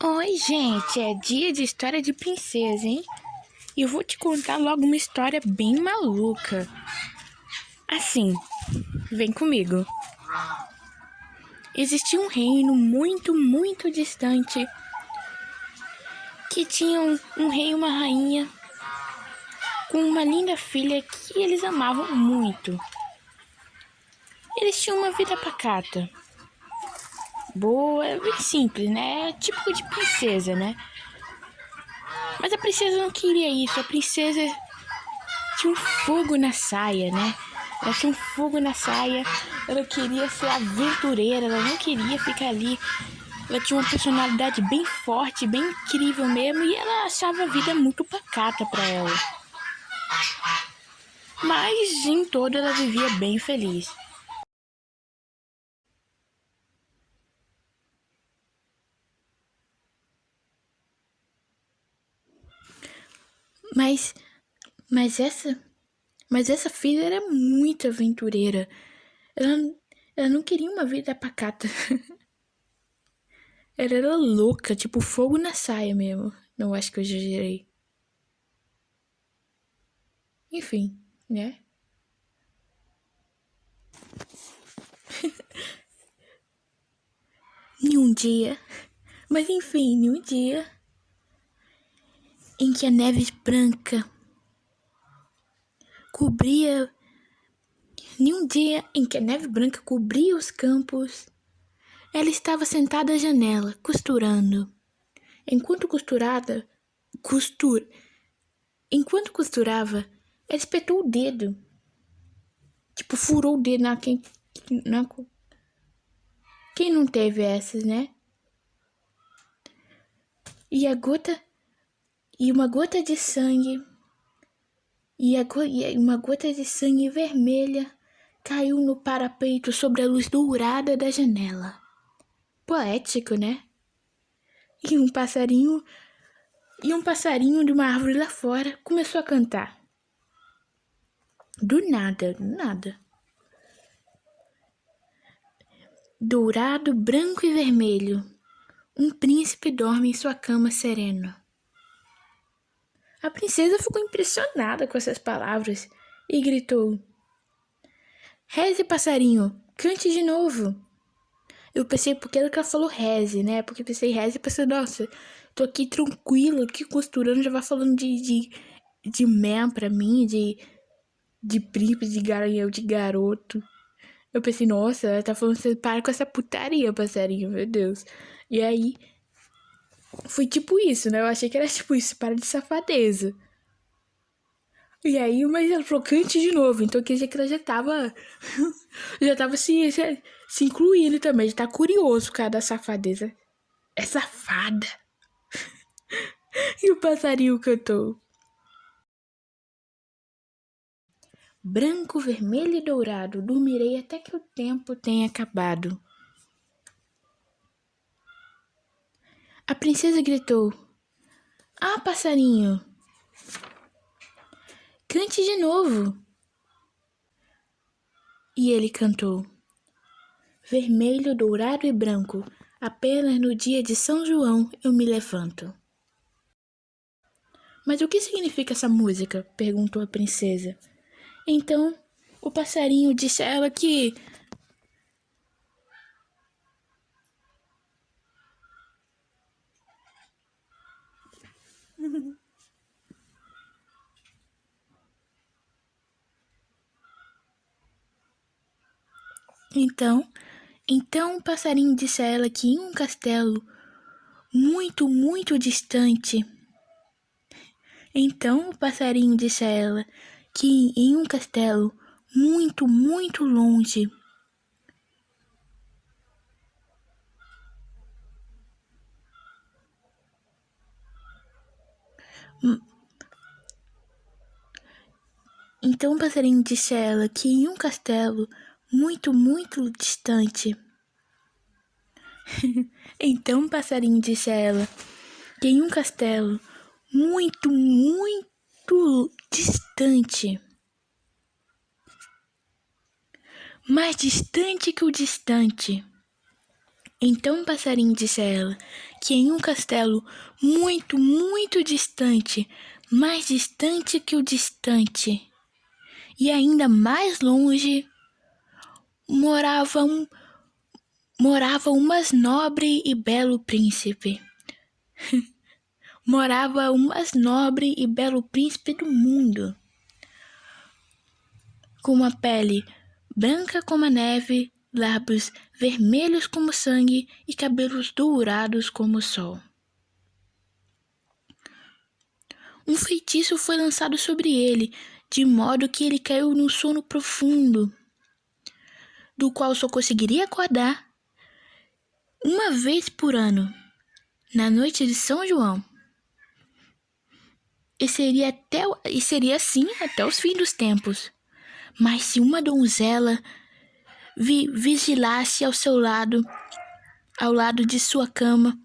Oi, gente, é dia de história de princesa, hein? E eu vou te contar logo uma história bem maluca. Assim, vem comigo. Existia um reino muito distante que tinha um rei e uma rainha com uma linda filha que eles amavam muito. Eles tinham uma vida pacata, boa, bem simples, né? Típico de princesa, né? Mas a princesa não queria isso. A princesa tinha um fogo na saia, né? Ela tinha um fogo na saia. Ela queria ser aventureira. Ela não queria ficar ali. Ela tinha uma personalidade bem forte, bem incrível mesmo. E ela achava a vida muito pacata pra ela. Mas em todo ela vivia bem feliz. Mas, mas essa filha era muito aventureira. Ela, ela não queria uma vida pacata. Ela era louca, tipo fogo na saia mesmo. Não acho que eu exagerei. Enfim, né? Em um dia, mas enfim, em um dia em que a neve branca cobria, em um dia em que a neve branca cobria os campos, ela estava sentada à janela, costurando. Enquanto costurada, costura, enquanto costurava, ela espetou o dedo, tipo furou o dedo na quem não teve essas, né? E a gota e uma gota de sangue e uma gota de sangue vermelha caiu no parapeito sobre a luz dourada da janela. Poético, né? E um passarinho de uma árvore lá fora começou a cantar. Do nada. Dourado, branco e vermelho. Um príncipe dorme em sua cama sereno. A princesa ficou impressionada com essas palavras e gritou: Reze, passarinho, cante de novo. Eu pensei, porque ela falou reze, né? Porque pensei reze e pensei, nossa, tô aqui tranquila, aqui costurando, já vai falando de man pra mim, de príncipe, de garanhão, de garoto. Eu pensei, nossa, ela tá falando, você para com essa putaria, passarinho, meu Deus. E aí, foi tipo isso, né? Eu achei que era tipo isso, para de safadeza. E aí, mas ela falou, cante de novo. Então quer dizer que ela já tava se incluindo também, já tá curioso por causa da safadeza. É safada. E o passarinho cantou. Branco, vermelho e dourado, dormirei até que o tempo tenha acabado. A princesa gritou, ah, passarinho, cante de novo. E ele cantou, vermelho, dourado e branco, apenas no dia de São João eu me levanto. Mas o que significa essa música? Perguntou a princesa. Então, o passarinho disse a ela que... Então o passarinho disse a ela que em um castelo muito distante... Então o passarinho disse a ela que em um castelo muito longe... Então o passarinho disse a ela que em um castelo muito distante... Então o passarinho disse a ela que em um castelo muito distante, mais distante que o distante, Então o passarinho disse a ela que em um castelo muito, muito distante, mais distante que o distante, e ainda mais longe, morava um mais nobre e belo príncipe. Morava o mais nobre e belo príncipe do mundo, com uma pele branca como a neve, lábios vermelhos como sangue e cabelos dourados como o sol. Um feitiço foi lançado sobre ele, de modo que ele caiu num sono profundo, do qual só conseguiria acordar uma vez por ano, na noite de São João. E seria assim até os fins dos tempos. Mas se uma donzela vigilasse ao lado de sua cama,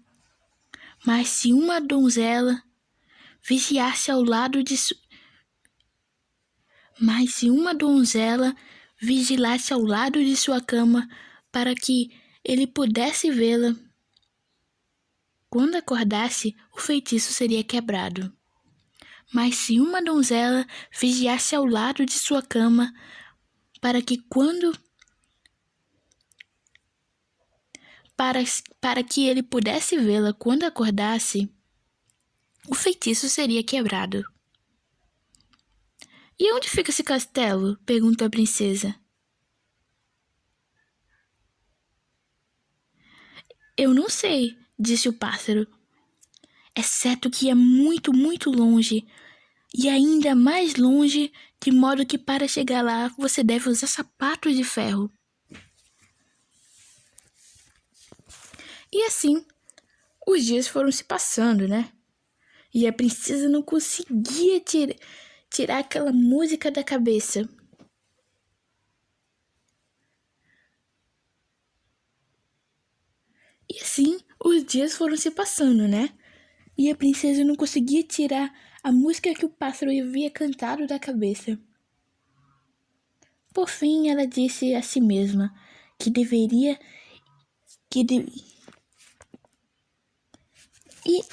mas se uma donzela vigiasse ao lado de Mas se uma donzela vigilasse ao lado de sua cama para que ele pudesse vê-la, quando acordasse, o feitiço seria quebrado. Mas se uma donzela vigiasse ao lado de sua cama para que ele pudesse vê-la quando acordasse, o feitiço seria quebrado. E onde fica esse castelo? Perguntou a princesa. Eu não sei, disse o pássaro, exceto que é muito, muito longe, e ainda mais longe, de modo que para chegar lá você deve usar sapatos de ferro. E assim, os dias foram se passando, né? E a princesa não conseguia tirar aquela música da cabeça. E assim, os dias foram se passando, né? E a princesa não conseguia tirar a música que o pássaro havia cantado da cabeça. Por fim, ela disse a si mesma que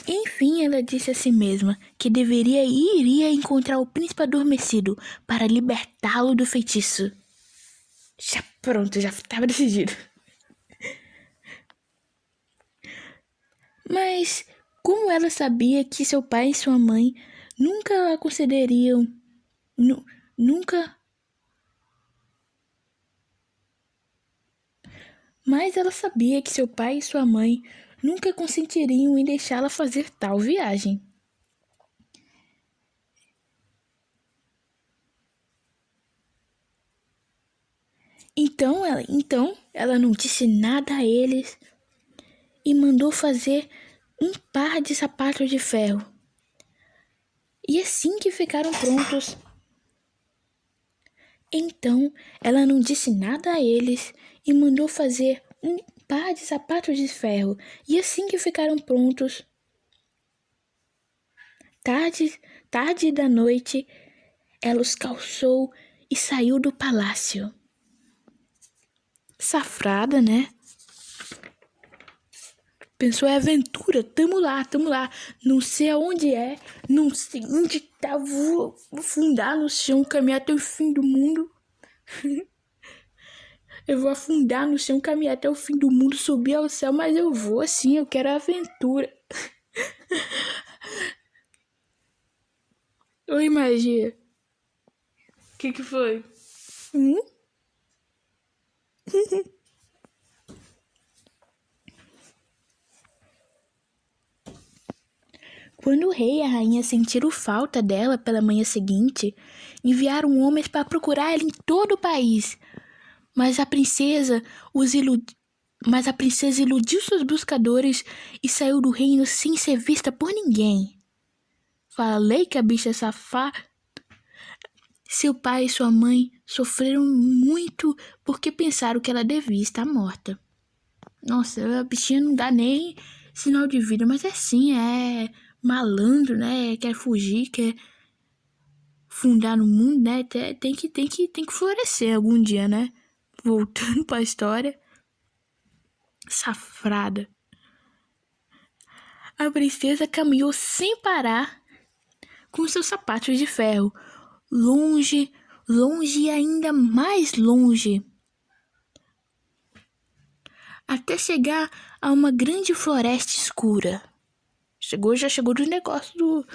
enfim, ela disse a si mesma que iria encontrar o príncipe adormecido para libertá-lo do feitiço. Já estava decidido. Mas como ela sabia que seu pai e sua mãe nunca a concederiam, Mas ela sabia que seu pai e sua mãe nunca consentiriam em deixá-la fazer tal viagem. Então ela não disse nada a eles e mandou fazer um par de sapatos de ferro. E assim que ficaram prontos, então ela não disse nada a eles e mandou fazer um par de sapatos de ferro. E assim que ficaram prontos, tarde da noite, ela os calçou e saiu do palácio. Safrada, né? Pensou, é aventura, tamo lá. Não sei aonde não sei onde tá, vou afundar no chão, caminhar até o fim do mundo. Eu vou afundar no chão, caminhar até o fim do mundo, subir ao céu, mas eu vou assim, eu quero aventura. Oi, magia. O que foi? Quando o rei e a rainha sentiram falta dela pela manhã seguinte, enviaram homens para procurar ela em todo o país. Mas a princesa iludiu seus buscadores e saiu do reino sem ser vista por ninguém. Falei que a bicha safada. Seu pai e sua mãe sofreram muito porque pensaram que ela devia estar morta. Nossa, a bichinha não dá nem sinal de vida, mas é assim, é malandro, né? Quer fugir, quer fundar no mundo, né? Tem que florescer algum dia, né? Voltando para a história. açafrada. A princesa caminhou sem parar com seus sapatos de ferro, longe, longe e ainda mais longe, até chegar a uma grande floresta escura. Já chegou do negócio do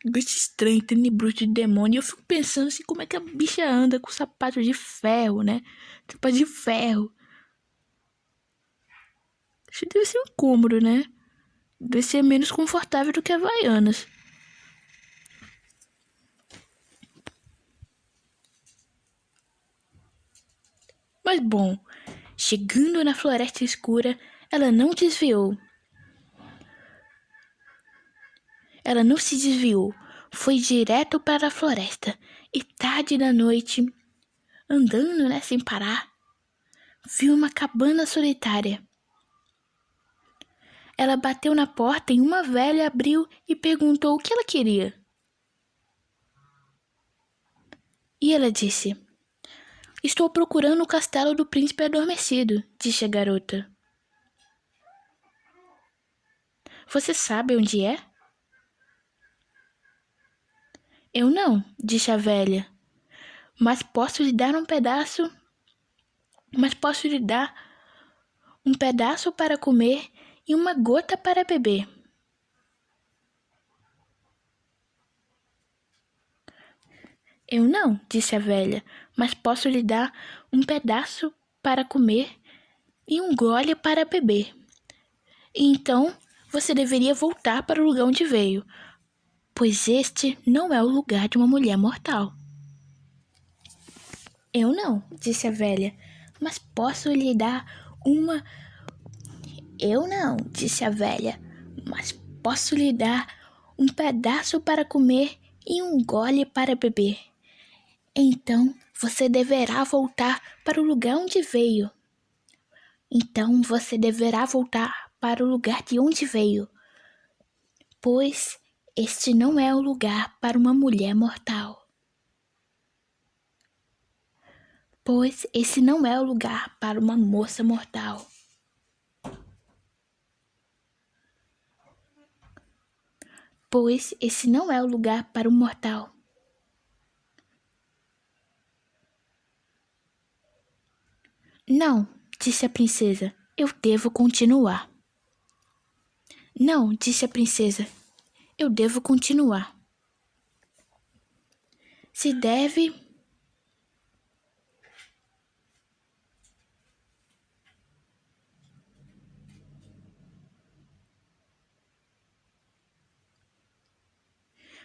bicho estranho, tenebroso de demônio. E eu fico pensando assim, como é que a bicha anda com sapato de ferro, né? Sapato de ferro. Isso deve ser um cômodo, né? Deve ser menos confortável do que Havaianas. Mas bom, chegando na floresta escura, ela não desviou. Ela não se desviou, foi direto para a floresta. E tarde da noite, andando, né, sem parar, viu uma cabana solitária. Ela bateu na porta e uma velha abriu e perguntou o que ela queria. E ela disse: "Estou procurando o castelo do príncipe adormecido", disse a garota. "Você sabe onde é?" "Eu não", disse a velha, mas posso lhe dar um pedaço para comer e uma gota para beber." "Eu não", disse a velha, "mas posso lhe dar um pedaço para comer e um gole para beber. Então, você deveria voltar para o lugar onde veio, pois este não é o lugar de uma mulher mortal." "Eu não", disse a velha, "mas posso lhe dar uma..." "Eu não", disse a velha, "mas posso lhe dar um pedaço para comer e um gole para beber. Então, você deverá voltar para o lugar onde veio. Então, você deverá voltar para o lugar de onde veio, pois este não é o lugar para uma mulher mortal." "Pois esse não é o lugar para uma moça mortal." "Pois esse não é o lugar para um mortal." "Não", disse a princesa, "eu devo continuar." "Não", disse a princesa, "eu devo continuar." Se deve...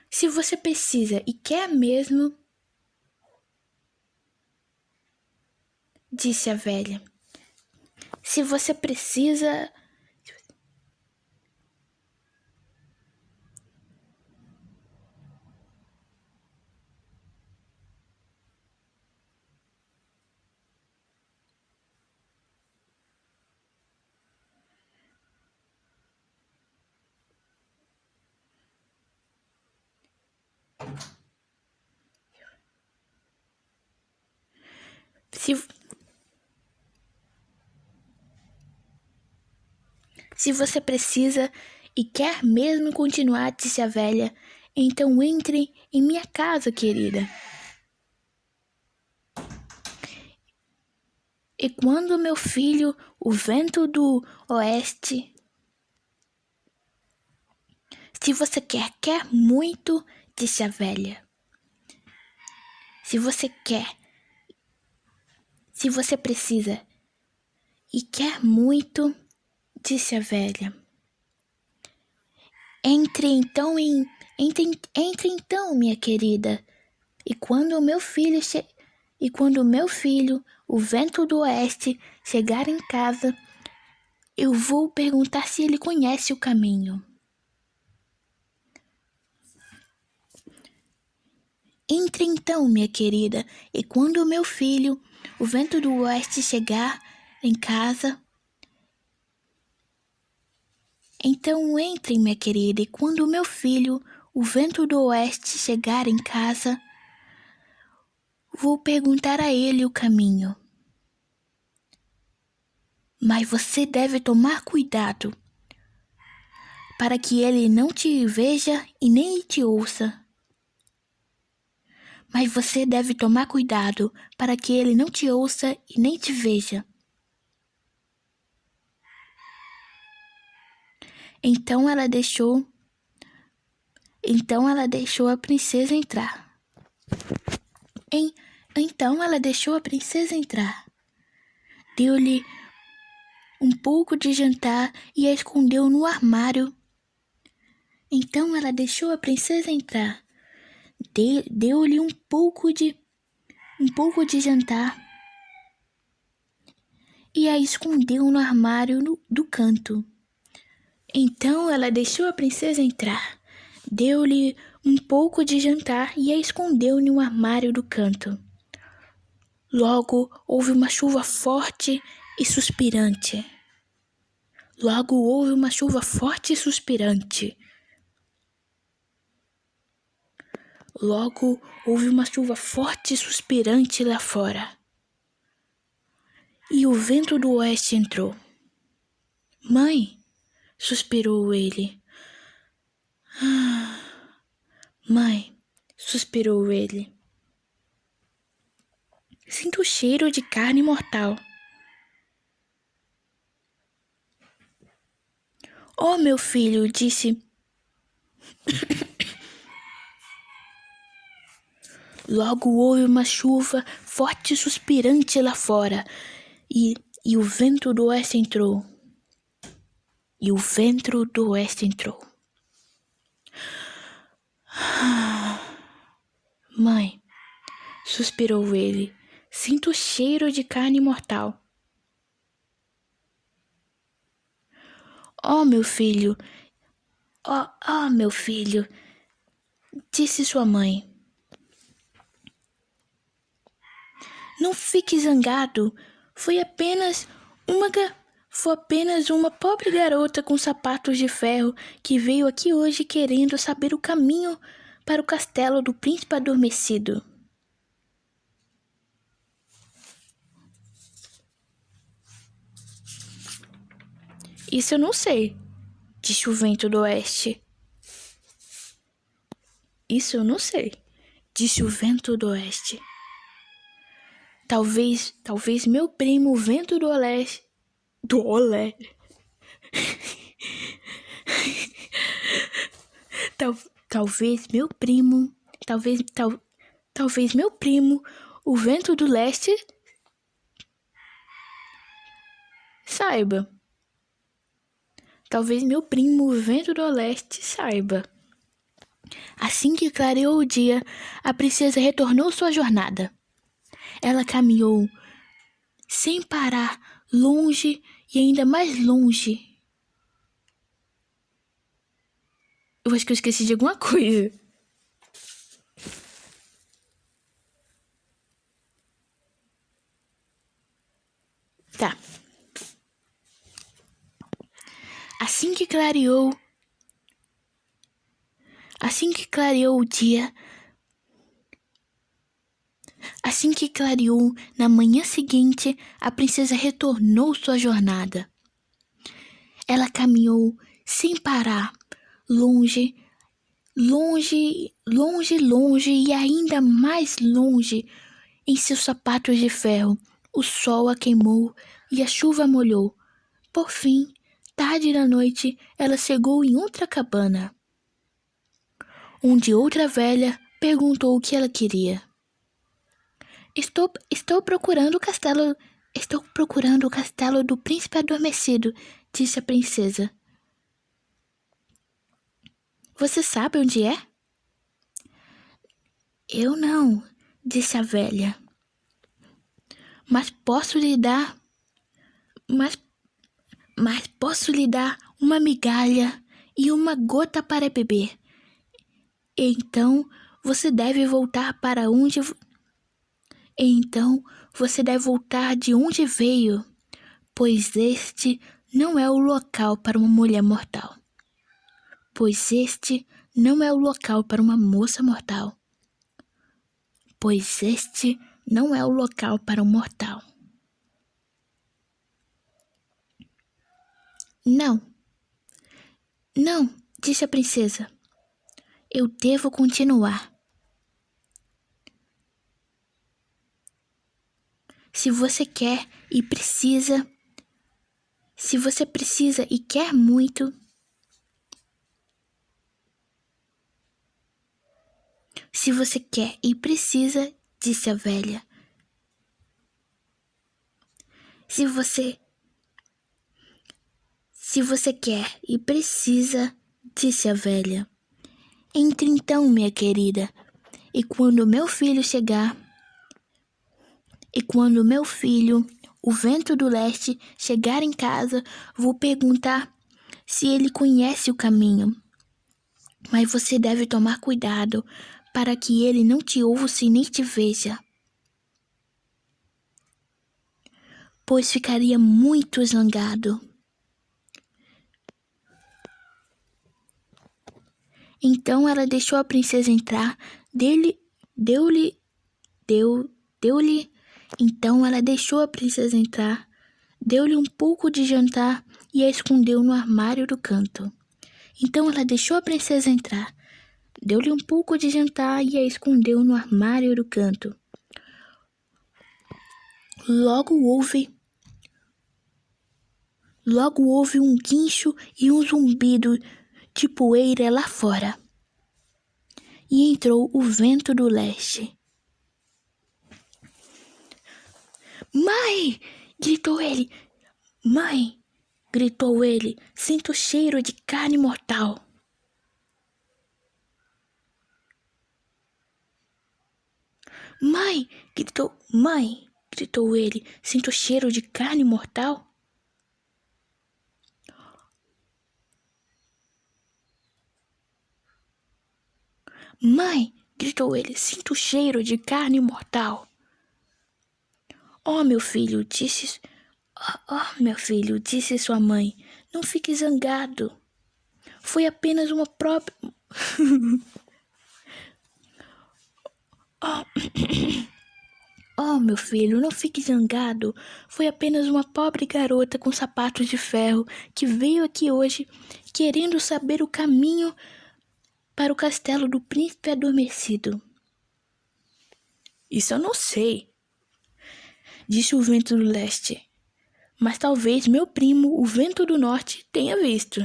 Se você precisa e quer mesmo, disse a velha. Se você precisa... Se você precisa e quer mesmo continuar, disse a velha, então entre em minha casa, querida. E quando meu filho, o vento do oeste... Se você quer muito, disse a velha. Se você precisa e quer muito, disse a velha. Entre então, minha querida. E quando o meu filho, o vento do oeste, chegar em casa, eu vou perguntar se ele conhece o caminho. Entre então, minha querida, e quando o meu filho, o vento do oeste, chegar em casa... Então entre, minha querida, e quando o meu filho, o vento do oeste, chegar em casa, vou perguntar a ele o caminho. Mas você deve tomar cuidado, para que ele não te veja e nem te ouça. Mas você deve tomar cuidado, para que ele não te ouça e nem te veja. Então ela deixou a princesa entrar. Então ela deixou a princesa entrar. Deu-lhe um pouco de jantar e a escondeu no armário. Então ela deixou a princesa entrar. Deu-lhe um pouco de jantar e a escondeu no armário do canto. Então ela deixou a princesa entrar. Deu-lhe um pouco de jantar e a escondeu no armário do canto. Logo houve uma chuva forte e suspirante. Logo houve uma chuva forte e suspirante. Logo houve uma chuva forte e suspirante lá fora. E o vento do oeste entrou. Mãe, suspirou ele. Mãe, suspirou ele. Sinto o cheiro de carne mortal. Oh, meu filho, disse. Logo houve uma chuva forte e suspirante lá fora, e o vento do oeste entrou. E o vento do oeste entrou. Mãe, suspirou ele, sinto o cheiro de carne mortal. Oh, meu filho, meu filho, disse sua mãe. Não fique zangado, foi apenas uma pobre garota com sapatos de ferro que veio aqui hoje querendo saber o caminho para o castelo do príncipe adormecido. Isso eu não sei, disse o vento do oeste. Isso eu não sei, disse o vento do oeste. Talvez meu primo, o vento do leste, do olé. Talvez meu primo, o vento do leste, saiba. Talvez meu primo, o vento do leste, saiba. Assim que clareou o dia, a princesa retornou sua jornada. Ela caminhou sem parar, longe e ainda mais longe. Eu acho que eu esqueci de alguma coisa. Tá. Assim que clareou o dia, assim que clareou, na manhã seguinte, a princesa retornou sua jornada. Ela caminhou sem parar, longe e ainda mais longe em seus sapatos de ferro. O sol a queimou e a chuva a molhou. Por fim, tarde da noite, ela chegou em outra cabana, onde outra velha perguntou o que ela queria. Estou procurando o castelo do príncipe adormecido, disse a princesa. Você sabe onde é? Eu não, disse a velha. Mas posso lhe dar uma migalha e uma gota para beber. Então você deve voltar de onde veio, pois este não é o local para uma mulher mortal. Pois este não é o local para uma moça mortal. Pois este não é o local para um mortal. Não, não, disse a princesa. Eu devo continuar. Se você quer e precisa, se você precisa e quer muito, se você quer e precisa, disse a velha. Se você quer e precisa, disse a velha. Entre então, minha querida, e quando meu filho chegar, o vento do leste, chegar em casa, vou perguntar se ele conhece o caminho. Mas você deve tomar cuidado para que ele não te ouça e nem te veja, pois ficaria muito zangado. Então ela deixou a princesa entrar, Então ela deixou a princesa entrar, deu-lhe um pouco de jantar e a escondeu no armário do canto. Então ela deixou a princesa entrar, deu-lhe um pouco de jantar e a escondeu no armário do canto. Logo houve um guincho e um zumbido de poeira lá fora. E entrou o vento do leste. Mãe! Gritou ele. Mãe! Gritou ele. Sinto o cheiro de carne mortal. Mãe! Gritou ele. Sinto o cheiro de carne mortal. Mãe! Gritou ele. Sinto o cheiro de carne mortal. Oh, meu filho, disse sua mãe. Não fique zangado. Foi apenas uma própria... Oh, meu filho, não fique zangado. Foi apenas uma pobre garota com sapatos de ferro que veio aqui hoje querendo saber o caminho para o castelo do príncipe adormecido. Isso eu não sei, disse o vento do leste. Mas talvez meu primo, o vento do norte, tenha visto.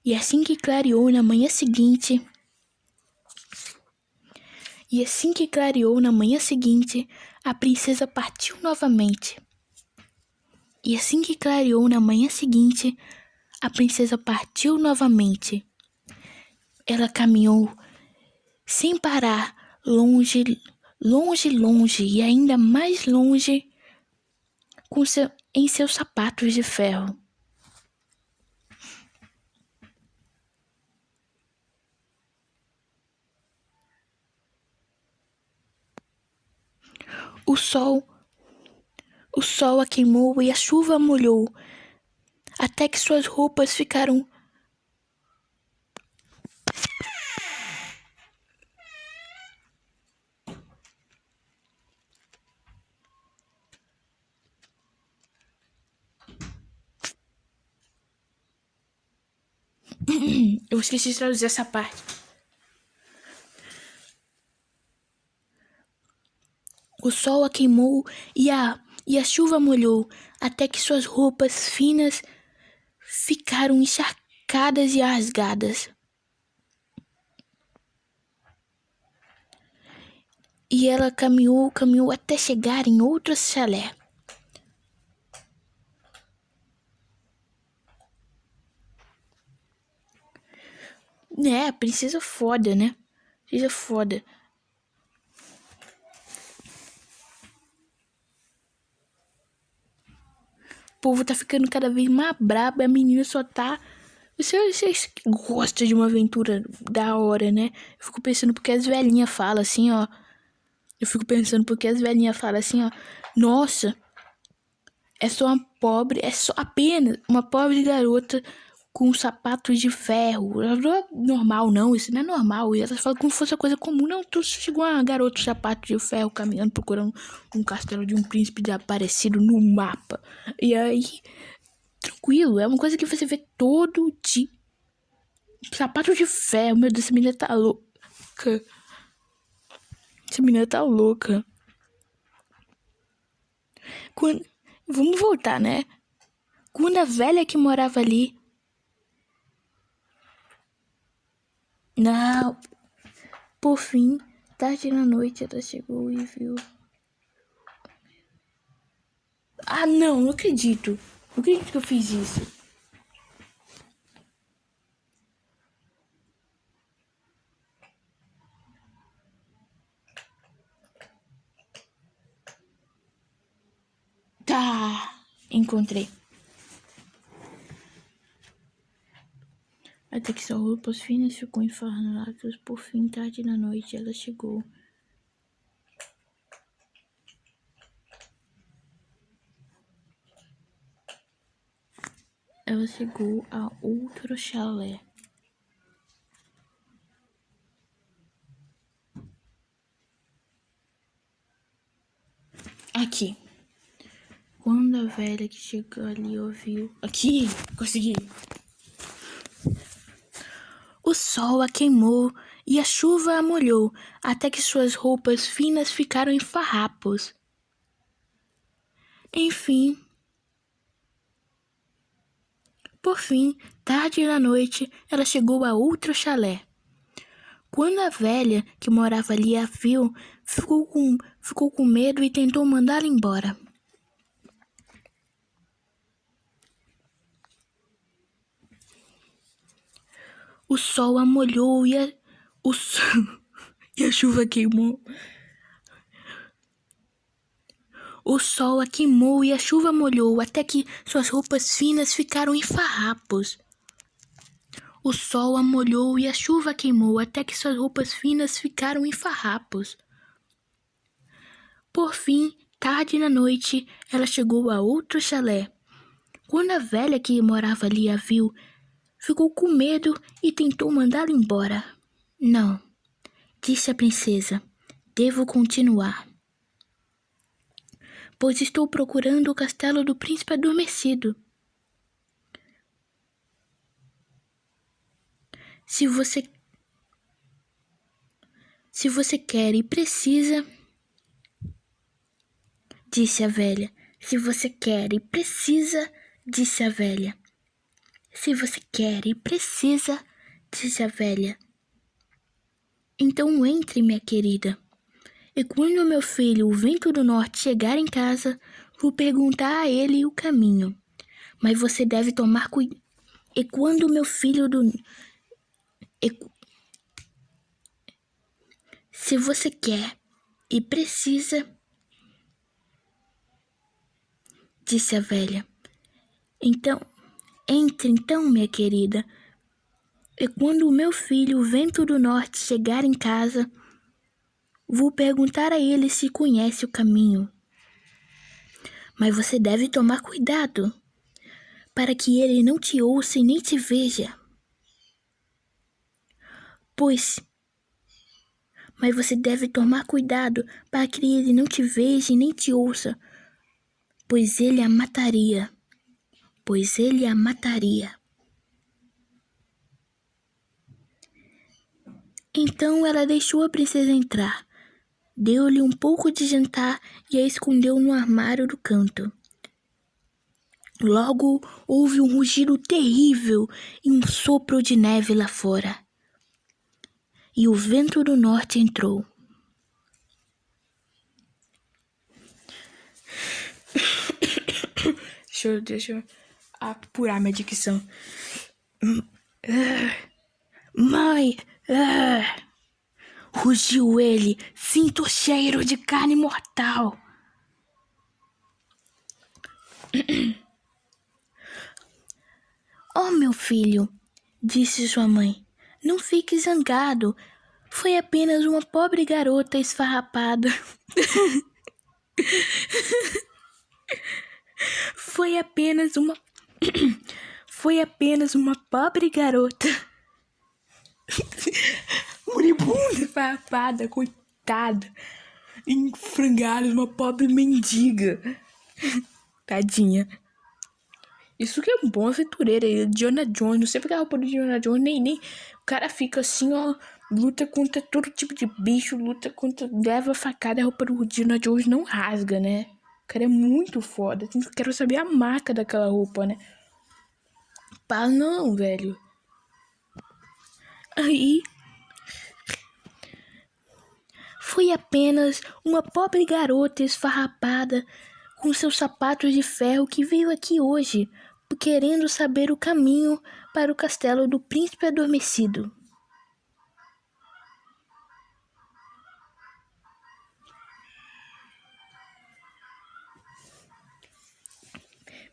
E assim que clareou na manhã seguinte, a princesa partiu novamente. Ela caminhou sem parar, longe e ainda mais longe em seus sapatos de ferro. O sol a queimou e a chuva a molhou, até que suas roupas ficaram... Eu esqueci de traduzir essa parte. O sol a queimou e a chuva molhou, até que suas roupas finas ficaram encharcadas e rasgadas. E ela caminhou até chegar em outro chalé. Princesa foda, né? Princesa foda. O povo tá ficando cada vez mais brabo e a menina só tá... Vocês gostam de uma aventura da hora, né? Eu fico pensando porque as velhinhas falam assim, ó. Nossa, é só apenas uma pobre garota com sapatos de ferro. Ela falou, normal não, isso não é normal. E ela falou como se fosse uma coisa comum. Não, tu chegou uma garota de sapato de ferro caminhando, procurando um castelo de um príncipe desaparecido no mapa. E aí, tranquilo, é uma coisa que você vê todo dia. Sapato de ferro, meu Deus, essa menina tá louca. Essa menina tá louca. Vamos voltar, né? Quando a velha que morava ali... Não. Por fim, tarde na noite, ela chegou e viu... Ah, não acredito. Não acredito que eu fiz isso. Tá, encontrei. Até que suas roupas finas ficou enfarnadas. Por fim, tarde na noite, ela chegou. Ela chegou a outro chalé. Aqui. Quando a velha que chegou ali ouviu... Aqui! Consegui! O sol a queimou e a chuva a molhou, até que suas roupas finas ficaram em farrapos. Enfim... Por fim, tarde da noite, ela chegou a outro chalé. Quando a velha que morava ali a viu, ficou com medo e tentou mandá-la embora. O sol a molhou e a chuva queimou. O sol a queimou e a chuva molhou, até que suas roupas finas ficaram em farrapos. O sol a molhou e a chuva queimou, até que suas roupas finas ficaram em farrapos. Por fim, tarde na noite, ela chegou a outro chalé. Quando a velha que morava ali a viu, ficou com medo e tentou mandá-la embora. Não, disse a princesa, devo continuar, pois estou procurando o castelo do príncipe adormecido. Se você quer e precisa, disse a velha. Se você quer e precisa, disse a velha. Se você quer e precisa, disse a velha. Então entre, minha querida. E quando meu filho, o vento do norte, chegar em casa, vou perguntar a ele o caminho. Mas você deve tomar cuidado. E quando meu filho do... Se você quer e precisa, disse a velha. Então, entre então, minha querida. E quando o meu filho, o vento do norte, chegar em casa, vou perguntar a ele se conhece o caminho. Mas você deve tomar cuidado, para que ele não te ouça e nem te veja. Mas você deve tomar cuidado, para que ele não te veja e nem te ouça, pois ele a mataria. Então ela deixou a princesa entrar, deu-lhe um pouco de jantar e a escondeu no armário do canto. Logo houve um rugido terrível e um sopro de neve lá fora. E o vento do norte entrou. Deixa eu apurar minha dicção. Mãe! Rugiu ele. Sinto o cheiro de carne mortal. Oh, meu filho, disse sua mãe, não fique zangado. Foi apenas uma pobre garota esfarrapada. Foi apenas uma pobre garota moribunda, farpada, coitada, em frangalhos, uma pobre mendiga. Tadinha. Isso que é um bom aventureiro aí, Indiana Jones. Não sei porque a roupa do Indiana Jones nem. O cara fica assim, ó. Luta contra todo tipo de bicho, luta contra. Leva facada, a roupa do Indiana Jones não rasga, né? O cara é muito foda. Quero saber a marca daquela roupa, né? Pá, não, velho. Aí. Foi apenas uma pobre garota esfarrapada com seus sapatos de ferro que veio aqui hoje, querendo saber o caminho para o castelo do príncipe adormecido.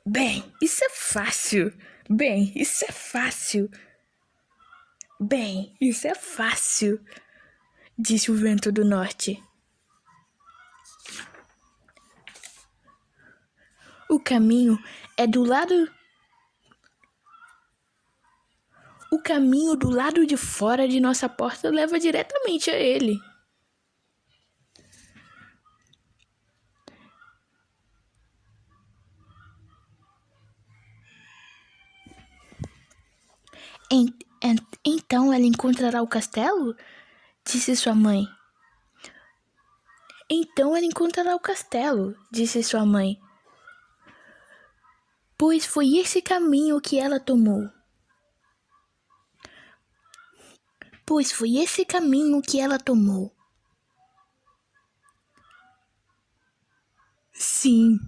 Bem, isso é fácil. Bem, isso é fácil. Bem, isso é fácil, disse o vento do norte. O caminho é do lado. O caminho do lado de fora de nossa porta leva diretamente a ele. Então ela encontrará o castelo? Disse sua mãe. Então ela encontrará o castelo, disse sua mãe. Pois foi esse caminho que ela tomou. Pois foi esse caminho que ela tomou. Sim.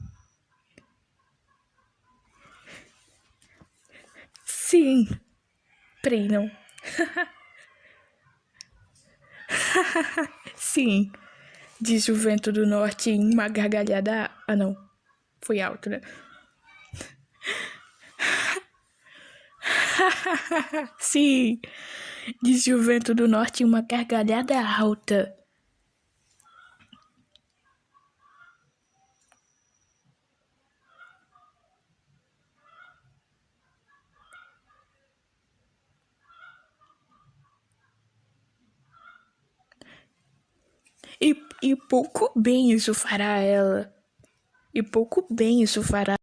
Sim. Peraí, não. Sim, disse o vento do norte em uma gargalhada. Ah, não. Foi alto, né? Sim, disse o vento do norte em uma gargalhada alta. E pouco bem isso fará ela. E pouco bem isso fará.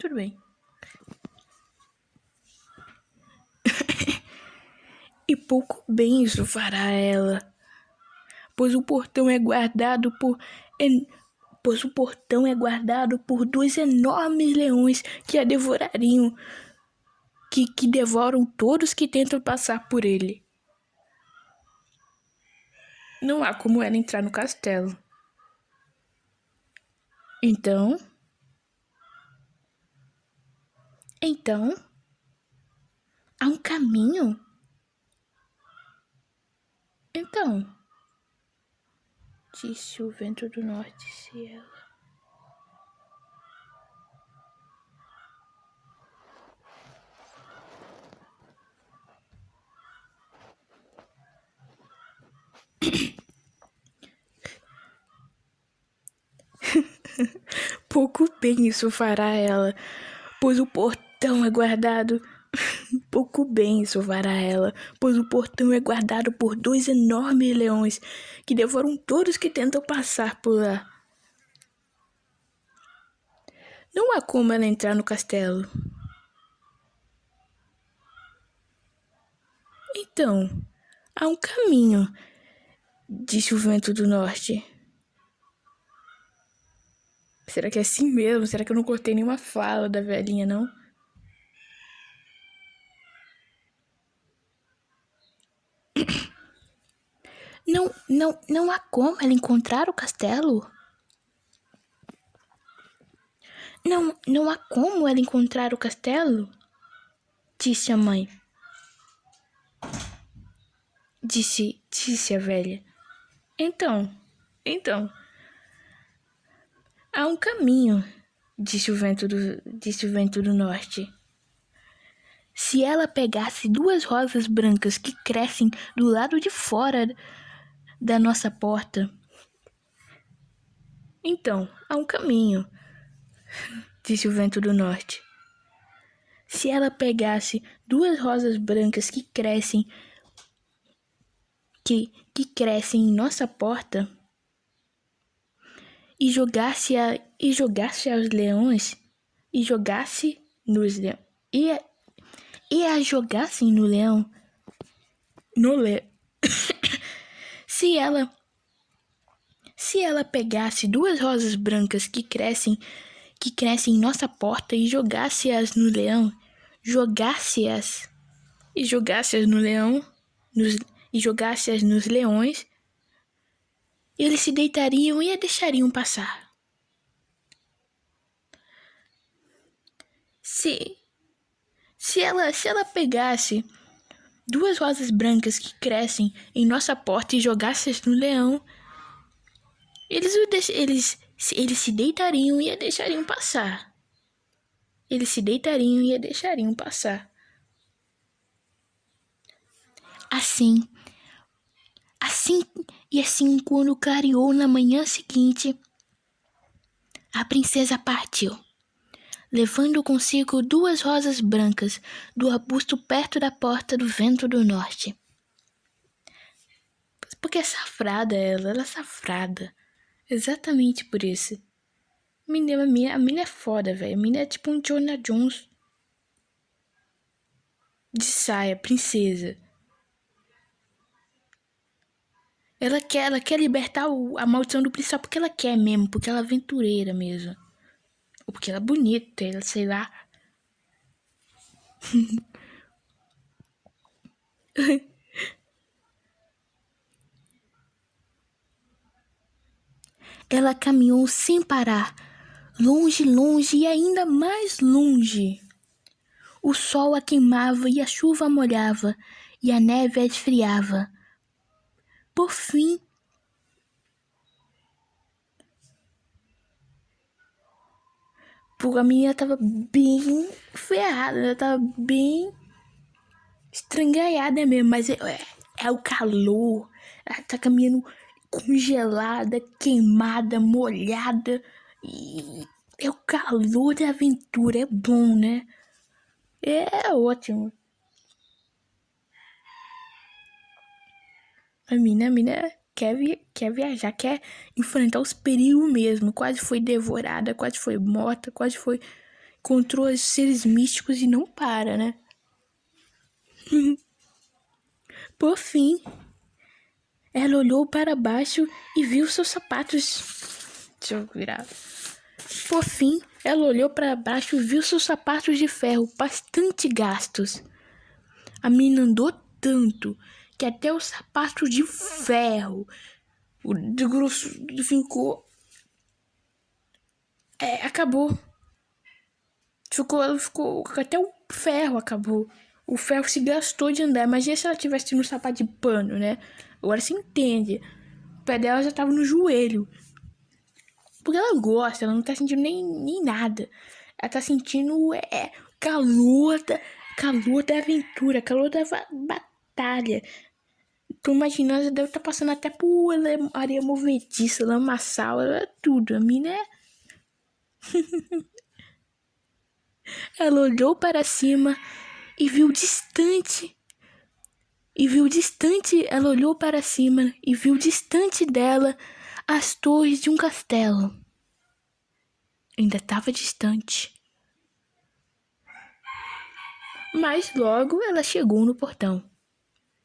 tudo bem. E pouco bem isso fará ela, pois o portão é guardado por dois enormes leões que a devorariam, que devoram todos que tentam passar por ele. Não há como ela entrar no castelo. Então, há um caminho? Então, disse o vento do norte, se ela... Pouco bem isso fará ela, pois o portão é guardado... Pouco bem isso fará ela, pois o portão é guardado por dois enormes leões que devoram todos que tentam passar por lá. Não há como ela entrar no castelo. Então, há um caminho, disse o vento do norte. Será que é assim mesmo? Será que eu não cortei nenhuma fala da velhinha, não? Não há como ela encontrar o castelo? Não há como ela encontrar o castelo? Disse a mãe. Disse a velha. Então, há um caminho, disse o vento do norte. Se ela pegasse duas rosas brancas que crescem do lado de fora da nossa porta. Então, há um caminho, disse o vento do norte. Se ela pegasse duas rosas brancas que crescem em nossa porta e jogasse aos leões e jogasse nos leões e a jogassem no leão se ela pegasse duas rosas brancas que crescem em nossa porta e jogasse-as no leão, jogasse-as no leão, e jogasse-as nos leões, eles se deitariam e a deixariam passar. Se ela pegasse duas rosas brancas que crescem em nossa porta e jogasse-as no leão, eles se deitariam e a deixariam passar. Eles se deitariam e a deixariam passar. Assim, quando clareou na manhã seguinte, a princesa partiu, levando consigo duas rosas brancas do arbusto perto da porta do vento do norte. Porque é safrada ela é safrada. Exatamente por isso. A mina é foda, velho. A mina é tipo um Jonah Jones de saia, princesa. Ela quer libertar a maldição do príncipe só porque ela quer mesmo, porque ela é aventureira mesmo. Ou porque ela é bonita, ela sei lá. Ela caminhou sem parar, longe e ainda mais longe. O sol a queimava e a chuva a molhava, e a neve a esfriava. Por fim, a menina tava bem ferrada, ela tava bem estranhada mesmo, mas é o calor, ela tá caminhando congelada, queimada, molhada, e é o calor da aventura, é bom, né? É ótimo. A mina quer viajar, quer enfrentar os perigos mesmo. Quase foi devorada, quase foi morta, quase foi contra os seres místicos e não para, né? Por fim, ela olhou para baixo e viu seus sapatos. Deixa eu virar. Por fim, ela olhou para baixo e viu seus sapatos de ferro bastante gastos. A menina andou tanto que até o sapato de ferro, o de grosso, ficou... acabou. Ficou... Até o ferro acabou. O ferro se gastou de andar. Imagina se ela tivesse no sapato de pano, né? Agora você entende. O pé dela já tava no joelho. Porque ela gosta, ela não tá sentindo nem nada. Ela tá sentindo calor da aventura, calor da batalha. Tô imaginando, ela deve estar passando até por areia movediça, lamaçal, tudo. A mina é... Ela olhou para cima e viu distante. Ela olhou para cima e viu distante dela as torres de um castelo. Ainda estava distante. Mas logo ela chegou no portão.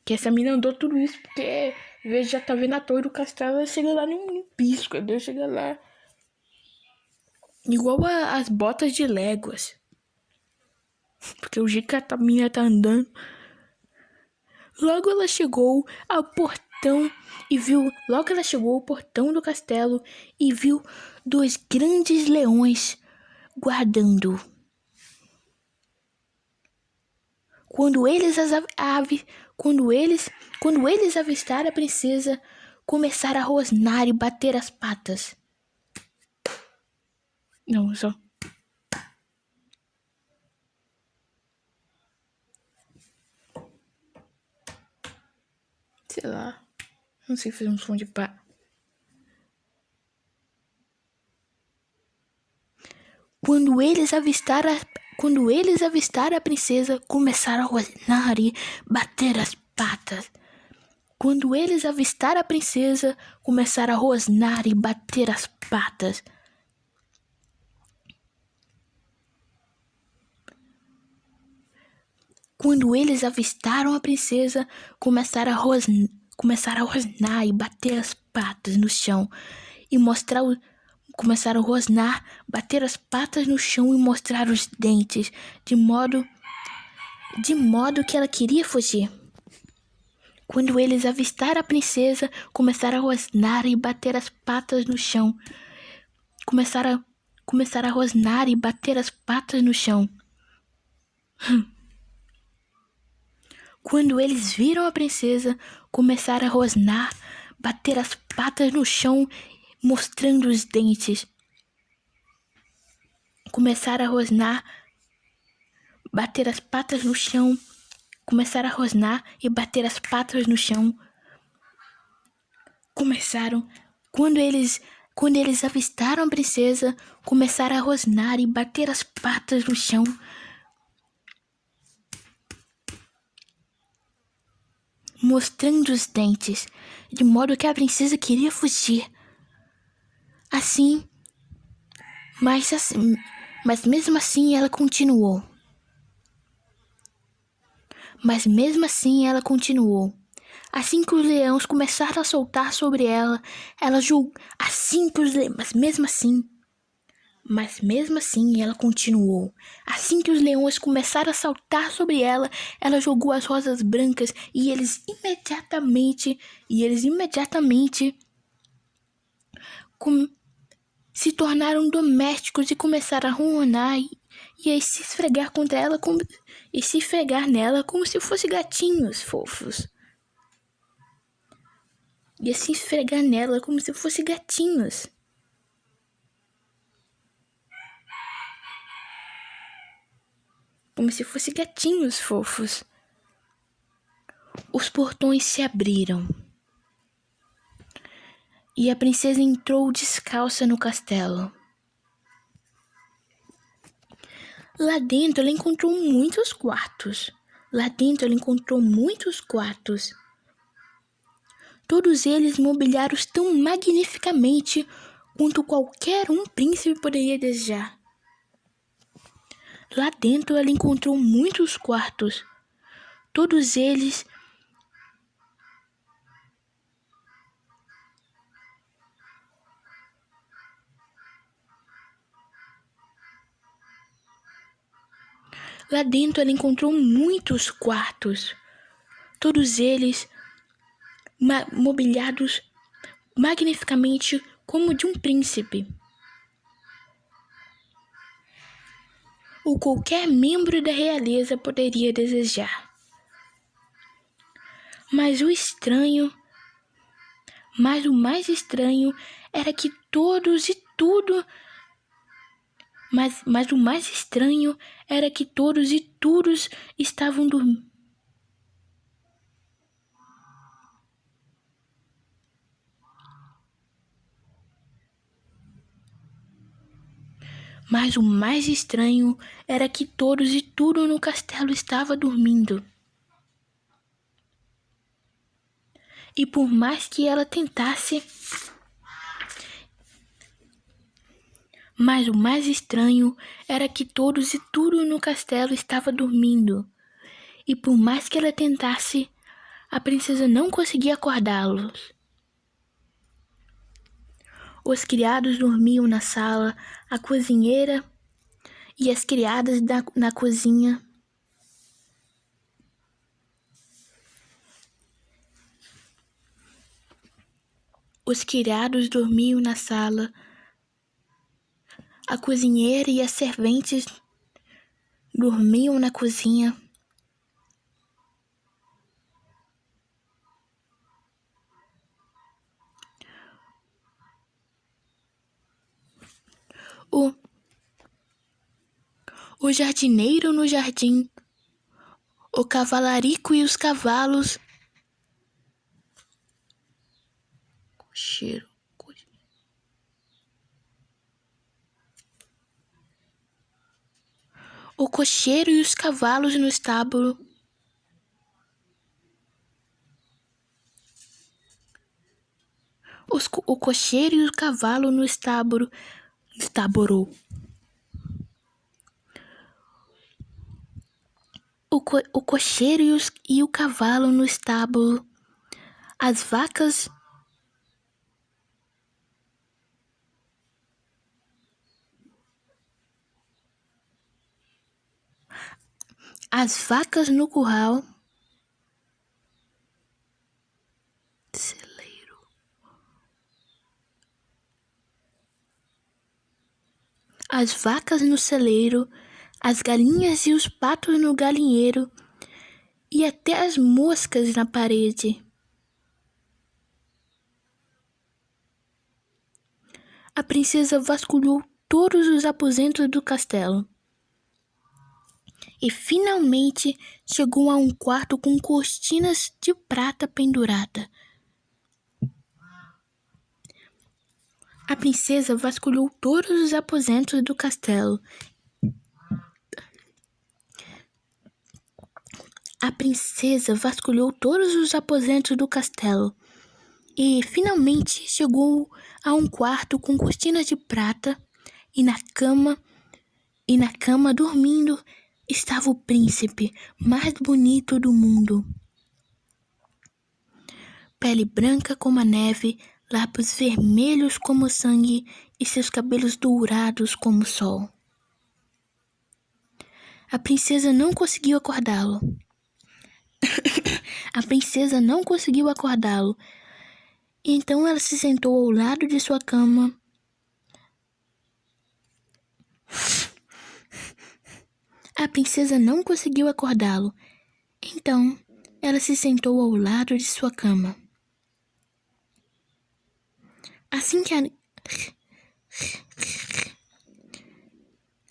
Que essa menina andou tudo isso porque, às vezes, já tá vendo a torre do castelo, ela chega lá num pisco, ela chega lá. Igual as botas de léguas. Porque o jeito que a menina tá andando. Logo ela chegou ao portão e viu... Logo ela chegou ao portão do castelo e viu 2 grandes leões guardando. Quando eles avistaram a princesa, começaram a rosnar e bater as patas. Não, só... Sei lá. Não sei fazer um som de pá. Quando eles avistaram a princesa, começaram a rosnar e bater as patas. Quando eles avistaram a princesa, começaram a rosnar e bater as patas. Quando eles avistaram a princesa, começaram a rosnar e bater as patas no chão e começaram a rosnar, bater as patas no chão e mostrar os dentes, de modo que ela queria fugir. Quando eles avistaram a princesa, começaram a rosnar e bater as patas no chão. Começaram a rosnar e bater as patas no chão. Quando eles viram a princesa, começaram a rosnar, bater as patas no chão, mostrando os dentes. Começaram a rosnar, bater as patas no chão. Começaram a rosnar e bater as patas no chão. Quando eles avistaram a princesa, começaram a rosnar e bater as patas no chão. Mostrando os dentes, de modo que a princesa queria fugir. Mas mesmo assim ela continuou. Assim que os leões começaram a soltar sobre ela, Mas mesmo assim ela continuou. Assim que os leões começaram a saltar sobre ela, ela jogou as rosas brancas e eles imediatamente se tornaram domésticos e começaram a ronronar e a se esfregar contra ela e se esfregar nela como se fossem gatinhos fofos. E a se esfregar nela como se fossem gatinhos. Como se fossem gatinhos fofos. Os portões se abriram. E a princesa entrou descalça no castelo. Lá dentro ela encontrou muitos quartos. Todos eles mobiliados tão magnificamente quanto qualquer príncipe poderia desejar. Lá dentro ela encontrou muitos quartos, todos eles Lá dentro ela encontrou muitos quartos, todos eles mobiliados magnificamente como de um príncipe, ou qualquer membro da realeza poderia desejar. Mas o mais estranho era que todos e tudo Mas o mais estranho era que todos e todos estavam dormindo. Mas o mais estranho era que todos e tudo no castelo estava dormindo. E por mais que ela tentasse, mas o mais estranho era que todos e tudo no castelo estava dormindo. E por mais que ela tentasse, a princesa não conseguia acordá-los. Os criados dormiam na sala, a cozinheira e as criadas na cozinha. Os criados dormiam na sala, a cozinheira e as serventes dormiam na cozinha. O jardineiro no jardim, o cavalarico e os cavalos. O cocheiro e os cavalos no estábulo. O cocheiro e o cavalo no estábulo. O cocheiro e o cavalo no estábulo. As vacas no curral. Celeiro. As vacas no celeiro, as galinhas e os patos no galinheiro, e até as moscas na parede. A princesa vasculhou todos os aposentos do castelo e finalmente chegou a um quarto com cortinas de prata pendurada. A princesa vasculhou todos os aposentos do castelo. A princesa vasculhou todos os aposentos do castelo e finalmente chegou a um quarto com cortinas de prata e na cama dormindo estava o príncipe mais bonito do mundo. Pele branca como a neve, lábios vermelhos como o sangue e seus cabelos dourados como o sol. A princesa não conseguiu acordá-lo. Então ela se sentou ao lado de sua cama. A princesa não conseguiu acordá-lo. Então ela se sentou ao lado de sua cama. Assim que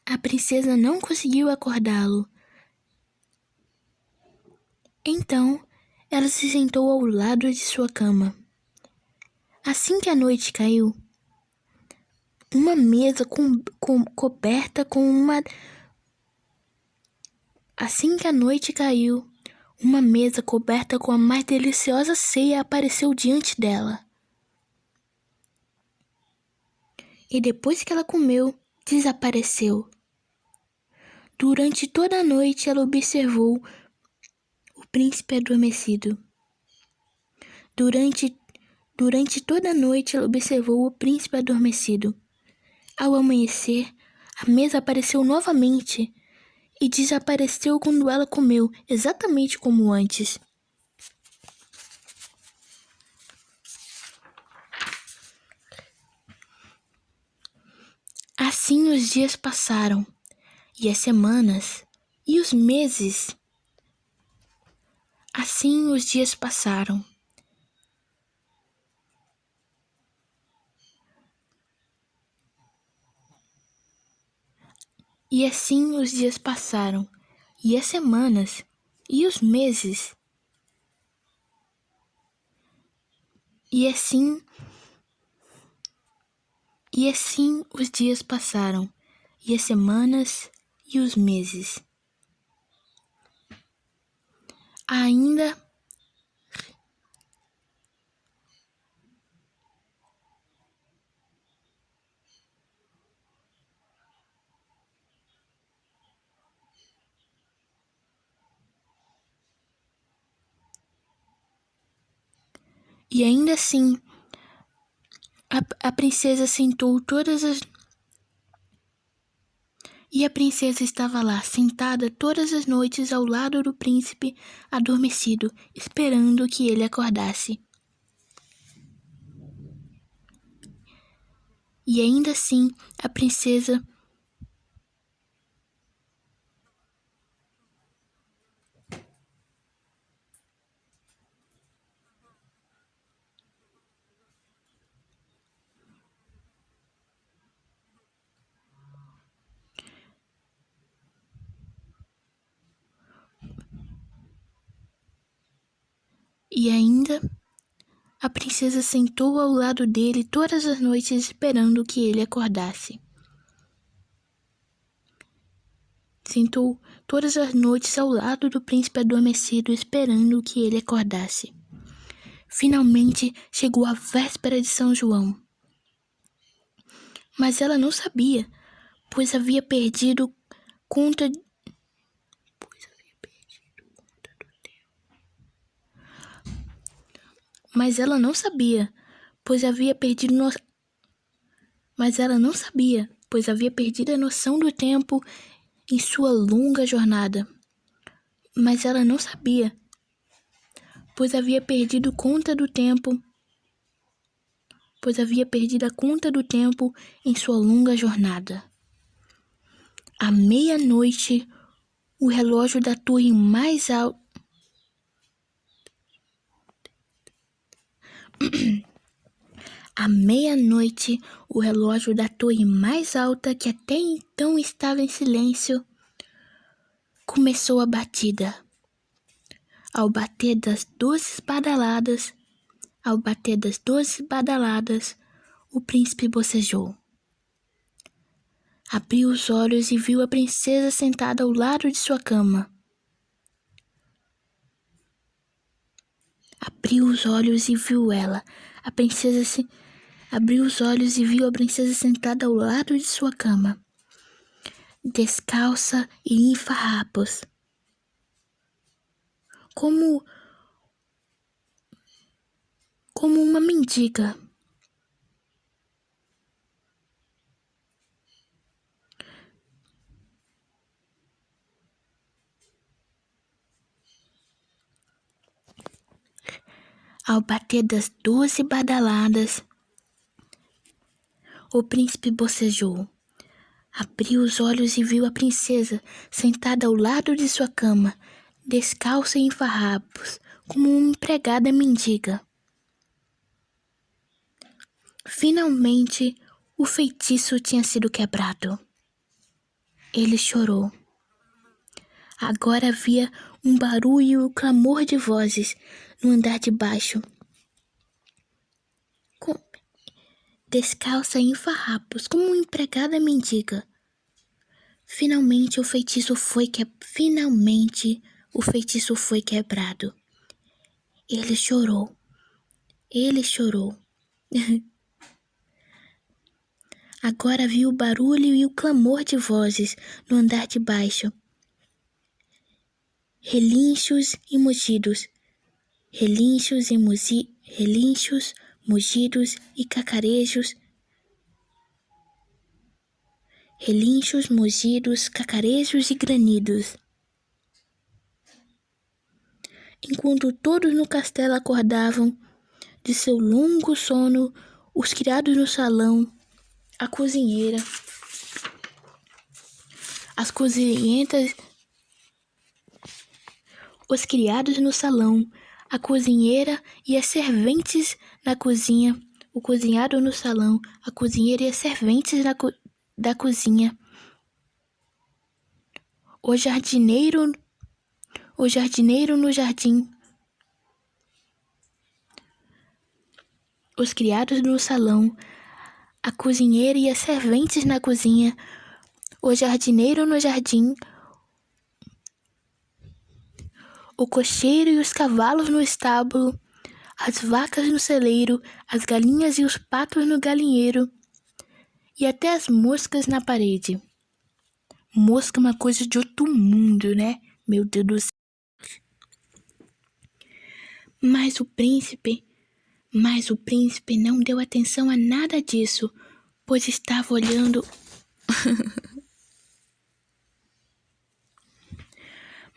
a princesa não conseguiu acordá-lo. Então ela se sentou ao lado de sua cama. Assim que a noite caiu, uma mesa coberta com uma... Assim que a noite caiu, uma mesa coberta com a mais deliciosa ceia apareceu diante dela. E depois que ela comeu, desapareceu. Durante toda a noite ela observou o príncipe adormecido. Durante toda a noite ela observou o príncipe adormecido. Ao amanhecer, a mesa apareceu novamente e desapareceu quando ela comeu, exatamente como antes. Assim os dias passaram, e as semanas, e os meses. Assim os dias passaram. E assim os dias passaram, e as semanas, e os meses. E assim os dias passaram, e as semanas, e os meses. Ainda E ainda assim, a princesa sentou todas as... E a princesa estava lá, sentada todas as noites ao lado do príncipe adormecido, esperando que ele acordasse. E ainda assim, a princesa... E ainda, a princesa sentou ao lado dele todas as noites esperando que ele acordasse. Sentou todas as noites ao lado do príncipe adormecido esperando que ele acordasse. Finalmente chegou a véspera de São João. Mas ela não sabia, pois havia perdido conta do tempo. Mas ela não sabia, pois havia perdido a noção do tempo em sua longa jornada. Mas ela não sabia, pois havia perdido conta do tempo em sua longa jornada. À meia-noite, o relógio da torre mais alta... À meia-noite, o relógio da torre mais alta, que até então estava em silêncio, começou a batida. Ao bater das 12 badaladas, o príncipe bocejou. Abriu os olhos e viu a princesa sentada ao lado de sua cama. Abriu os olhos e viu a princesa sentada ao lado de sua cama, descalça e em farrapos, como uma mendiga. Ao bater das 12 badaladas, o príncipe bocejou. Abriu os olhos e viu a princesa sentada ao lado de sua cama, descalça e em farrapos, como uma empregada mendiga. Finalmente, o feitiço tinha sido quebrado. Ele chorou. Agora havia um barulho e o clamor de vozes no andar de baixo. Descalça em farrapos, como uma empregada mendiga. Finalmente o feitiço foi quebrado. Ele chorou. Agora viu o barulho e o clamor de vozes no andar de baixo. Relinchos e mugidos. Relinchos, mugidos e cacarejos. Relinchos, mugidos, cacarejos e granidos. Enquanto todos no castelo acordavam de seu longo sono, os criados no salão, a cozinheira, as cozinhentas, os criados no salão, a cozinheira e as serventes na cozinha, o cozinhado no salão, a cozinheira e as serventes da cozinha, o jardineiro no jardim, os criados no salão, a cozinheira e as serventes na cozinha, o jardineiro no jardim, o cocheiro e os cavalos no estábulo, as vacas no celeiro, as galinhas e os patos no galinheiro, e até as moscas na parede. Mosca é uma coisa de outro mundo, né? Meu Deus do céu. Mas o príncipe não deu atenção a nada disso, pois estava olhando...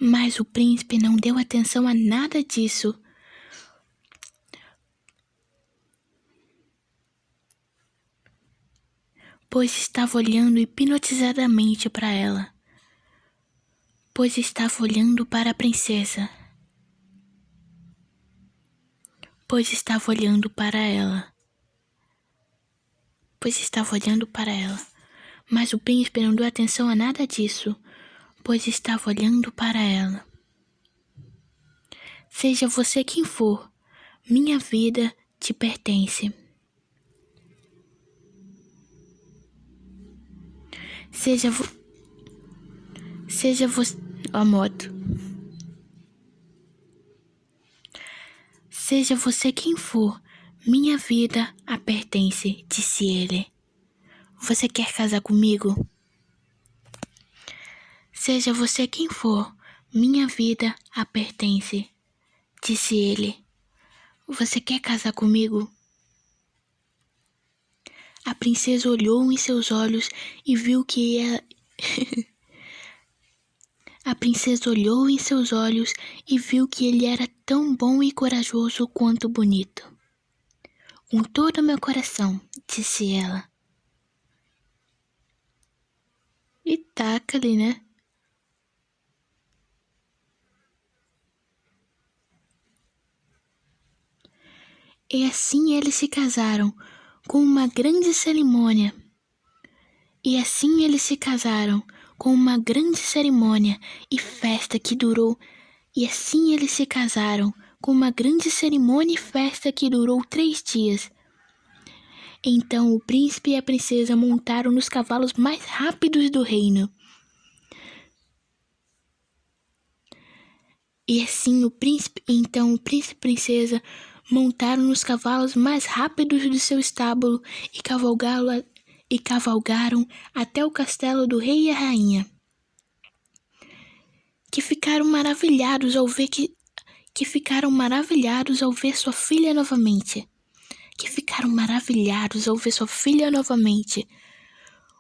Mas o príncipe não deu atenção a nada disso, pois estava olhando hipnotizadamente para ela, pois estava olhando para a princesa, pois estava olhando para ela, pois estava olhando para ela. Mas o príncipe não deu atenção a nada disso, pois estava olhando para ela. Seja você quem for, minha vida te pertence. Seja você... a moto. Seja você quem for, minha vida a pertence, disse ele. Você quer casar comigo? Seja você quem for, minha vida a pertence, disse ele. Você quer casar comigo? A princesa olhou em seus olhos e viu que ela... A princesa olhou em seus olhos e viu que ele era tão bom e corajoso quanto bonito. Com todo o meu coração, disse ela. E taca-lhe, né? E assim eles se casaram com uma grande cerimônia. E festa que durou. E assim eles se casaram com uma grande cerimônia e festa que durou 3 dias. Então o príncipe e a princesa montaram nos cavalos mais rápidos do reino. E assim o príncipe e a princesa montaram nos cavalos mais rápidos do seu estábulo e cavalgaram até o castelo do rei e a rainha, que ficaram maravilhados ao ver sua filha novamente.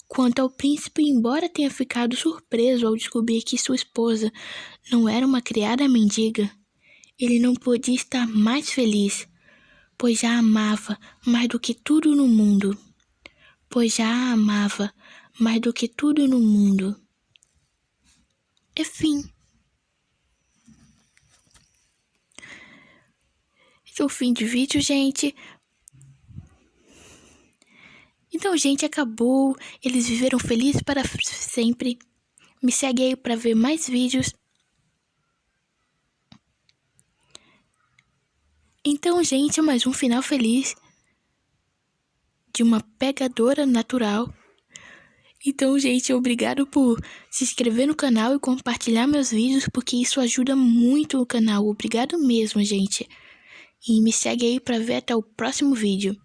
Quanto ao príncipe, embora tenha ficado surpreso ao descobrir que sua esposa não era uma criada mendiga, ele não podia estar mais feliz, pois já a amava mais do que tudo no mundo. Enfim. Esse é o fim de vídeo, gente. Então, gente, acabou. Eles viveram felizes para sempre. Me segue aí para ver mais vídeos. Então, gente, mais um final feliz de uma pegadora natural. Então, gente, obrigado por se inscrever no canal e compartilhar meus vídeos, porque isso ajuda muito o canal. Obrigado mesmo, gente. E me segue aí para ver até o próximo vídeo.